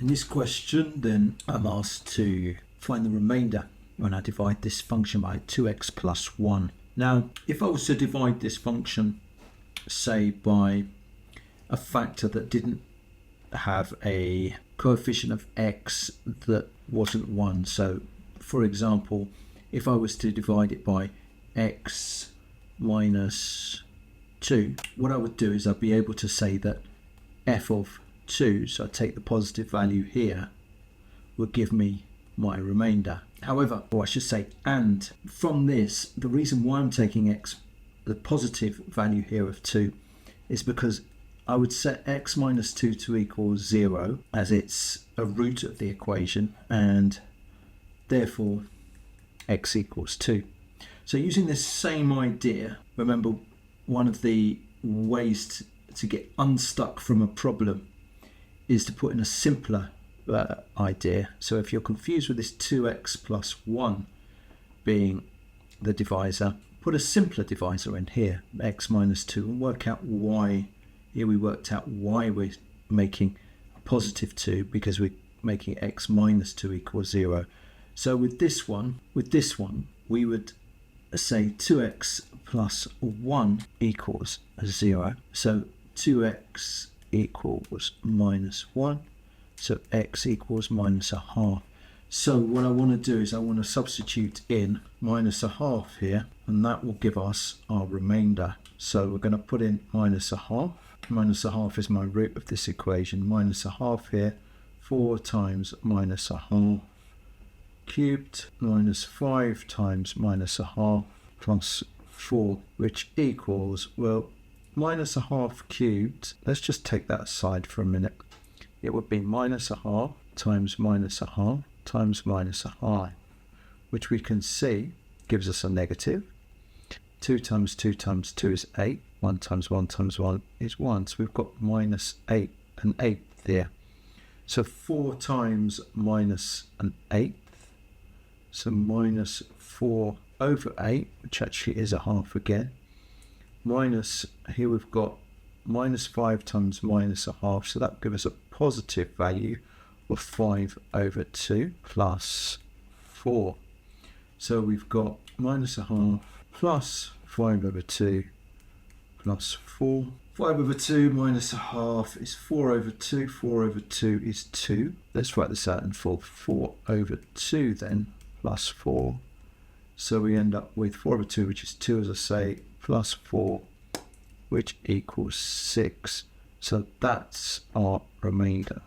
In this question, then, I'm asked to find the remainder when I divide this function by 2x plus 1. Now, if I was to divide this function, say, by a factor that didn't have a coefficient of x that wasn't 1. So, for example, if I was to divide it by x minus 2, what I would do is I'd be able to say that f of 2, so I take the positive value here, would give me my remainder. However, or I should say, and from this, the reason why I'm taking x, the positive value here of 2, is because I would set x minus 2 to equal 0, as it's a root of the equation, and therefore x equals 2. So using this same idea, remember, one of the ways to get unstuck from a problem is to put in a simpler idea. So if you're confused with this 2x plus 1 being the divisor, put a simpler divisor in here, x minus 2, and work out why. Here we worked out why we're making a positive 2, because we're making x minus 2 equals 0. So with this one, we would say 2x plus 1 equals 0. So 2x equals minus 1. So x equals minus a half. So what I want to do is I want to substitute in minus a half here, and that will give us our remainder. So we're going to put in minus a half. Minus a half is my root of this equation. Minus a half here, 4 times minus a half cubed, minus 5 times minus a half plus 4, which equals, well, minus a half cubed, let's just take that aside for a minute. It would be minus a half times minus a half times minus a half, which we can see gives us a negative. 2 times 2 times 2 is 8. 1 times 1 times 1 is 1. So we've got minus 8, an eighth there. So 4 times minus an eighth. So minus 4 over 8, which actually is a half again. Minus, here we've got minus 5 times minus a half. So that gives us a positive value of 5 over 2 plus 4. So we've got minus a half plus 5 over 2 plus 4. 5 over 2 minus a half is 4 over 2. 4 over 2 is 2. Let's write this out in full. 4 over 2 then plus 4. So we end up with 4 over 2, which is 2, as I say, plus 4, which equals 6. So that's our remainder.